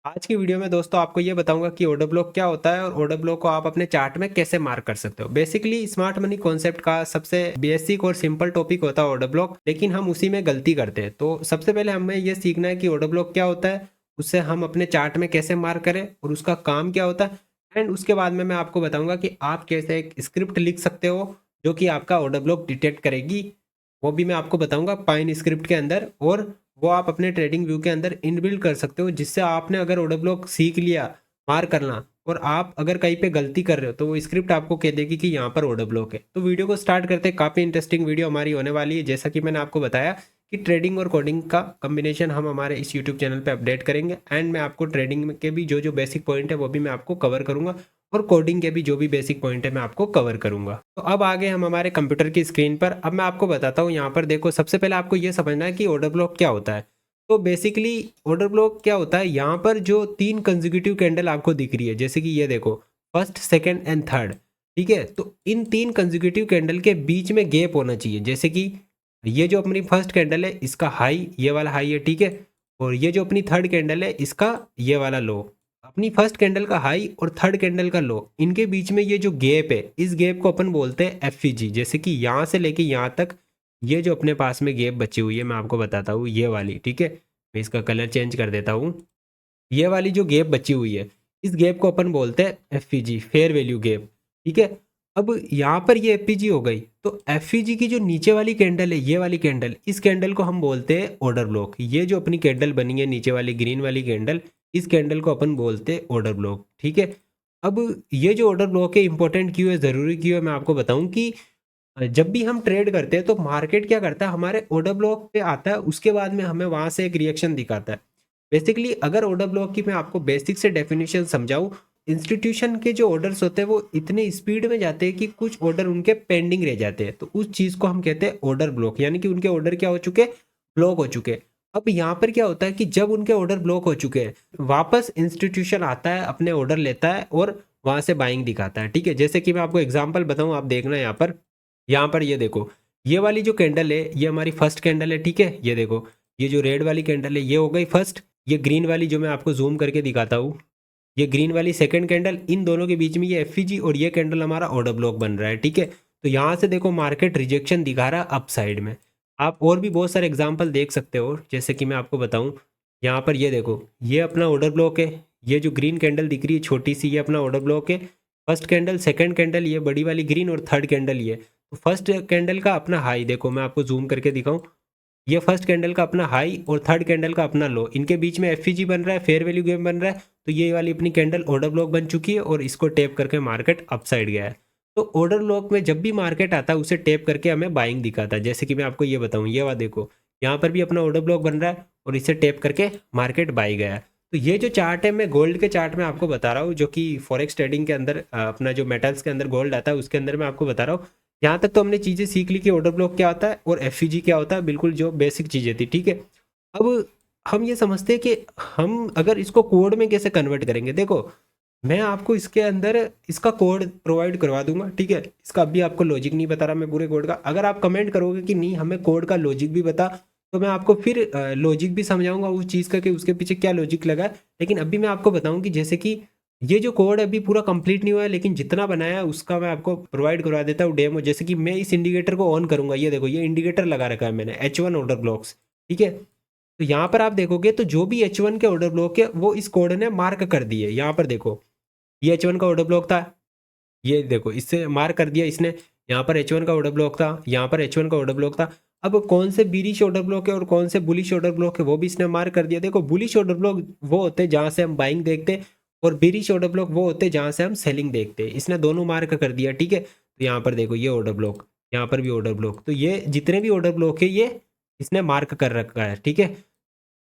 आज की वीडियो में दोस्तों आपको ये बताऊंगा कि ऑर्डर ब्लॉक क्या होता है और ऑर्डर ब्लॉक को आप अपने चार्ट में कैसे मार्क कर सकते हो। बेसिकली स्मार्ट मनी कॉन्सेप्ट का सबसे बेसिक और सिंपल टॉपिक होता है ऑर्डर ब्लॉक, लेकिन हम उसी में गलती करते हैं। तो सबसे पहले हमें ये सीखना है कि ऑर्डर ब्लॉक क्या होता है, उससे हम अपने चार्ट में कैसे मार्क करें और उसका काम क्या होता है। एंड उसके बाद में मैं आपको बताऊंगा कि आप कैसे एक स्क्रिप्ट लिख सकते हो जो कि आपका ऑर्डर ब्लॉक डिटेक्ट करेगी। वो भी मैं आपको बताऊंगा पाइन स्क्रिप्ट के अंदर, और वो आप अपने ट्रेडिंग व्यू के अंदर इनबिल्ड कर सकते हो, जिससे आपने अगर ऑर्डर ब्लॉक सीख लिया मार करना और आप अगर कहीं पे गलती कर रहे हो तो वो स्क्रिप्ट आपको कह देगी कि यहाँ पर ऑर्डर ब्लॉक है। तो वीडियो को स्टार्ट करते हैं। काफ़ी इंटरेस्टिंग वीडियो हमारी होने वाली है। जैसा कि मैंने आपको बताया कि ट्रेडिंग और कोडिंग का कॉम्बिनेशन हम हमारे इस यूट्यूब चैनल पे अपडेट करेंगे, एंड मैं आपको ट्रेडिंग के भी जो जो बेसिक पॉइंट है वो भी मैं आपको कवर करूंगा, और कोडिंग के भी जो भी बेसिक पॉइंट है मैं आपको कवर करूंगा। तो अब आ गए हम हमारे कंप्यूटर की स्क्रीन पर। अब मैं आपको बताता हूँ। यहाँ पर देखो, सबसे पहले आपको ये समझना है कि ऑर्डर ब्लॉक क्या होता है। तो बेसिकली ऑर्डर ब्लॉक क्या होता है, यहाँ पर जो 3 कंसेक्यूटिव कैंडल आपको दिख रही है, जैसे कि ये देखो, फर्स्ट सेकंड एंड थर्ड। ठीक है, तो इन 3 कंसेक्यूटिव कैंडल के बीच में गैप होना चाहिए। जैसे कि ये जो अपनी फर्स्ट कैंडल है इसका हाई, ये वाला हाई है, ठीक है। और ये जो अपनी थर्ड कैंडल है इसका ये वाला लो। अपनी फर्स्ट कैंडल का हाई और थर्ड कैंडल का लो, इनके बीच में ये जो गैप है, इस गैप को अपन बोलते हैं एफईजी। जैसे कि यहाँ से लेके यहाँ तक ये जो अपने पास में गैप बची हुई है, मैं आपको बताता हूँ, ये वाली, ठीक है। मैं इसका कलर चेंज कर देता हूँ। ये वाली जो गैप बची हुई है, इस गैप को अपन बोलते हैं एफईजी, फेयर वैल्यू गैप, ठीक है। अब यहाँ पर ये एफईजी हो गई, तो एफईजी की जो नीचे वाली कैंडल है, ये वाली कैंडल, इस कैंडल को हम बोलते हैं ऑर्डर ब्लॉक। ये जो अपनी कैंडल बनी है नीचे वाली ग्रीन वाली कैंडल, इस कैंडल को अपन बोलते हैं ऑर्डर ब्लॉक, ठीक है। अब ये जो ऑर्डर ब्लॉक है इंपॉर्टेंट क्यों है, ज़रूरी क्यों है, मैं आपको बताऊं कि जब भी हम ट्रेड करते हैं तो मार्केट क्या करता है, हमारे ऑर्डर ब्लॉक पे आता है, उसके बाद में हमें वहां से एक रिएक्शन दिखाता है। बेसिकली अगर ऑर्डर ब्लॉक की मैं आपको बेसिक से डेफिनेशन समझाऊं, इंस्टीट्यूशन के जो ऑर्डर्स होते हैं वो इतने स्पीड में जाते हैं कि कुछ ऑर्डर उनके पेंडिंग रह जाते हैं, तो उस चीज़ को हम कहते हैं ऑर्डर ब्लॉक, यानी कि उनके ऑर्डर क्या हो चुके, ब्लॉक हो चुके। अब यहाँ पर क्या होता है कि जब उनके ऑर्डर ब्लॉक हो चुके हैं, वापस इंस्टीट्यूशन आता है, अपने ऑर्डर लेता है और वहां से बाइंग दिखाता है, ठीक है। जैसे कि मैं आपको एग्जांपल बताऊं, आप देखना यहाँ पर ये देखो, ये वाली जो कैंडल है ये हमारी फर्स्ट कैंडल है, ठीक है। ये देखो, ये जो रेड वाली कैंडल है ये हो गई फर्स्ट। ये ग्रीन वाली जो मैं आपको जूम करके दिखाता हूँ, ये ग्रीन वाली सेकंड कैंडल। इन दोनों के बीच में ये एफईजी और ये कैंडल हमारा ऑर्डर ब्लॉक बन रहा है, ठीक है। तो यहाँ से देखो मार्केट रिजेक्शन दिखा रहा है अप साइड में। आप और भी बहुत सारे एग्जाम्पल देख सकते हो, जैसे कि मैं आपको बताऊँ, यहाँ पर ये देखो, ये अपना ऑर्डर ब्लॉक है। ये जो ग्रीन कैंडल दिख रही है छोटी सी, ये अपना ऑर्डर ब्लॉक है। फर्स्ट कैंडल, सेकंड कैंडल ये बड़ी वाली ग्रीन, और थर्ड कैंडल ये। तो फर्स्ट कैंडल का अपना हाई देखो, मैं आपको जूम करके दिखाऊं, ये फर्स्ट कैंडल का अपना हाई और थर्ड कैंडल का अपना लो, इनके बीच में एफईजी बन रहा है, फेयर वैल्यू गेम बन रहा है। तो ये वाली अपनी कैंडल ऑर्डर ब्लॉक बन चुकी है और इसको टेप करके मार्केट अपसाइड गया है। तो ऑर्डर ब्लॉक में जब भी मार्केट आता है उसे टेप करके हमें बाइंग दिखाता है। जैसे कि मैं आपको ये बताऊं, ये वाला देखो, यहाँ पर भी अपना ऑर्डर ब्लॉक बन रहा है और इसे टेप करके मार्केट बाई गया है। तो ये जो चार्ट है, मैं गोल्ड के चार्ट में आपको बता रहा हूँ, जो कि फॉरेक्स ट्रेडिंग के अंदर अपना जो मेटल्स के अंदर गोल्ड आता है उसके अंदर मैं आपको बता रहा हूँ। यहाँ तक तो हमने चीज़ें सीख ली कि ऑर्डर ब्लॉक क्या होता है और एफईजी क्या होता है, बिल्कुल जो बेसिक चीज़ें थी, ठीक है। अब हम ये समझते हैं कि हम अगर इसको कोड में कैसे कन्वर्ट करेंगे। देखो, मैं आपको इसके अंदर इसका कोड प्रोवाइड करवा दूंगा, ठीक है। इसका अभी आपको लॉजिक नहीं बता रहा मैं पूरे कोड का। अगर आप कमेंट करोगे कि नहीं हमें कोड का लॉजिक भी बता, तो मैं आपको फिर लॉजिक भी समझाऊंगा उस चीज़ का कि उसके पीछे क्या लॉजिक लगा है। लेकिन अभी मैं आपको बताऊं कि जैसे कि ये जो कोड अभी पूरा कंप्लीट नहीं हुआ है, लेकिन जितना बनाया है उसका मैं आपको प्रोवाइड करवा देता हूँ डेमो। जैसे कि मैं इस इंडिकेटर को ऑन करूंगा, ये देखो, ये इंडिकेटर लगा रखा है मैंने, H1 ऑर्डर ब्लॉक्स, ठीक है। तो यहाँ पर आप देखोगे तो जो भी H1 के ऑर्डर ब्लॉक है वो इस कोड ने मार्क कर दिए। यहाँ पर देखो, ये H1 का ऑर्डर ब्लॉक था, ये देखो इससे मार्क कर दिया इसने। यहाँ पर H1 का ऑर्डर ब्लॉक था, यहाँ पर H1 का ऑर्डर ब्लॉक था। अब कौन से बीरिश ऑर्डर ब्लॉक है और कौन से बुलिश ऑर्डर ब्लॉक है वो भी इसने मार्क कर दिया। देखो, बुलिश ऑर्डर ब्लॉक वो होते हैं जहाँ से हम बाइंग देखते हैं, और बीरिश ऑर्डर ब्लॉक वो होते हैं जहाँ से हम सेलिंग देखते हैं। इसने दोनों मार्क कर दिया, ठीक है। तो यहाँ पर देखो, ये ऑर्डर ब्लॉक, यहाँ पर भी ऑर्डर ब्लॉक, तो ये जितने भी ऑर्डर ब्लॉक है ये इसने मार्क कर रखा है, ठीक है।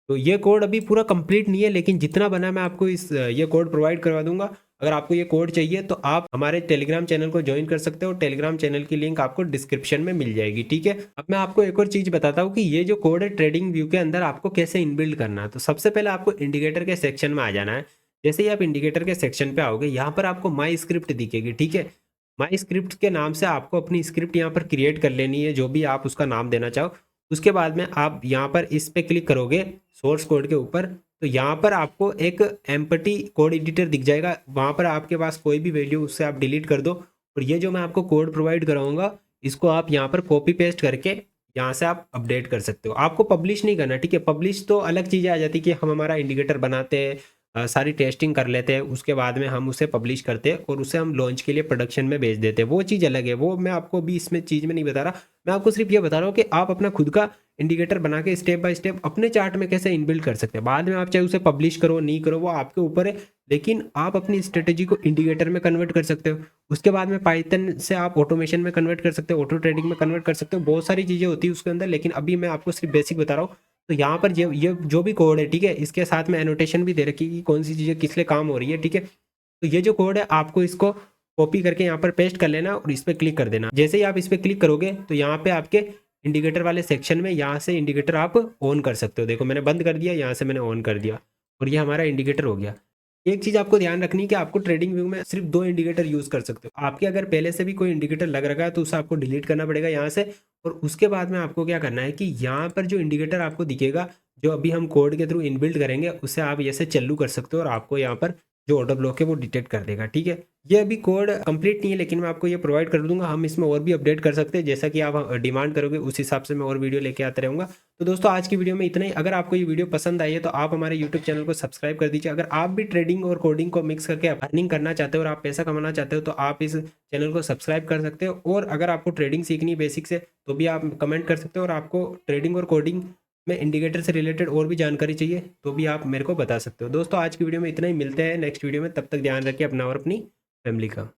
तो ये कोड अभी पूरा कंप्लीट नहीं है, लेकिन जितना बना मैं आपको इस ये कोड प्रोवाइड करवा दूंगा। अगर आपको ये कोड चाहिए तो आप हमारे टेलीग्राम चैनल को ज्वाइन कर सकते हो। टेलीग्राम चैनल की लिंक आपको डिस्क्रिप्शन में मिल जाएगी, ठीक है। अब मैं आपको एक और चीज़ बताता हूँ कि ये जो कोड है ट्रेडिंग व्यू के अंदर आपको कैसे इनबिल्ड करना है। तो सबसे पहले आपको इंडिकेटर के सेक्शन में आ जाना है। जैसे ही आप इंडिकेटर के सेक्शन पे आओगे, यहाँ पर आपको माई स्क्रिप्ट दिखेगी, ठीक है। माई स्क्रिप्ट के नाम से आपको अपनी स्क्रिप्ट यहाँ पर क्रिएट कर लेनी है, जो भी आप उसका नाम देना चाहो। उसके बाद में आप यहाँ पर इस पे क्लिक करोगे सोर्स कोड के ऊपर, तो यहाँ पर आपको एक एम्पटी कोड एडिटर दिख जाएगा, वहाँ पर आपके पास कोई भी वैल्यू उससे आप डिलीट कर दो, और ये जो मैं आपको कोड प्रोवाइड कराऊंगा इसको आप यहाँ पर कॉपी पेस्ट करके यहाँ से आप अपडेट कर सकते हो। आपको पब्लिश नहीं करना, ठीक है। पब्लिश तो अलग चीज़ें आ जाती है कि हम हमारा इंडिकेटर बनाते हैं, सारी टेस्टिंग कर लेते हैं, उसके बाद में हम उसे पब्लिश करते हैं और उसे हम लॉन्च के लिए प्रोडक्शन में भेज देते हैं, वो चीज़ अलग है। वो मैं आपको भी इसमें चीज़ में नहीं बता रहा, मैं आपको सिर्फ ये बता रहा हूँ कि आप अपना खुद का इंडिकेटर बना के स्टेप बाय स्टेप अपने चार्ट में कैसे इनबिल्ड कर सकते हैं। बाद में आप चाहे उसे पब्लिश करो नहीं करो वो आपके ऊपर है, लेकिन आप अपनी स्ट्रेटेजी को इंडिकेटर में कन्वर्ट कर सकते हो। उसके बाद में पाइथन से आप ऑटोमेशन में कन्वर्ट कर सकते हो, ऑटो ट्रेडिंग में कन्वर्ट कर सकते हो, बहुत सारी चीज़ें होती है उसके अंदर, लेकिन अभी मैं आपको सिर्फ बेसिक बता रहा हूँ। तो यहाँ पर ये जो भी कोड है, ठीक है, इसके साथ में एनोटेशन भी दे रखी है कि कौन सी चीज़ें किस लिए काम हो रही है, ठीक है। तो ये जो कोड है आपको इसको कॉपी करके यहाँ पर पेस्ट कर लेना और इस पर क्लिक कर देना। जैसे ही आप इस पर क्लिक करोगे तो यहाँ पे आपके इंडिकेटर वाले सेक्शन में यहाँ से इंडिकेटर आप ऑन कर सकते हो। देखो मैंने बंद कर दिया, यहाँ से मैंने ऑन कर दिया और ये हमारा इंडिकेटर हो गया। एक चीज़ आपको ध्यान रखनी है कि आपको ट्रेडिंग व्यू में सिर्फ 2 इंडिकेटर यूज़ कर सकते हो। आपके अगर पहले से भी कोई इंडिकेटर लग रखा है तो उसे आपको डिलीट करना पड़ेगा यहाँ से, और उसके बाद में आपको क्या करना है कि यहाँ पर जो इंडिकेटर आपको दिखेगा जो अभी हम कोड के थ्रू इनबिल्ड करेंगे उसे आप ऐसे चालू कर सकते हो और आपको यहाँ पर जो ऑर्डर ब्लॉक है वो डिटेक्ट कर देगा, ठीक है। ये अभी कोड कंप्लीट नहीं है लेकिन मैं आपको ये प्रोवाइड कर दूंगा, हम इसमें और भी अपडेट कर सकते हैं, जैसा कि आप डिमांड करोगे उस हिसाब से मैं और वीडियो लेके आते रहूँगा। तो दोस्तों आज की वीडियो में इतना ही। अगर आपको ये वीडियो पसंद आई है तो आप हमारे यूट्यूब चैनल को सब्सक्राइब कर दीजिए। अगर आप भी ट्रेडिंग और कोडिंग को मिक्स करके अर्निंग करना चाहते हो और आप पैसा कमाना चाहते हो तो आप इस चैनल को सब्सक्राइब कर सकते हो। और अगर आपको ट्रेडिंग सीखनी है बेसिक से तो भी आप कमेंट कर सकते हो, और आपको ट्रेडिंग और कोडिंग में इंडिकेटर से रिलेटेड और भी जानकारी चाहिए तो भी आप मेरे को बता सकते हो। दोस्तों आज की वीडियो में इतना ही, मिलते हैं नेक्स्ट वीडियो में, तब तक ध्यान रखिए अपना और अपनी फैमिली का।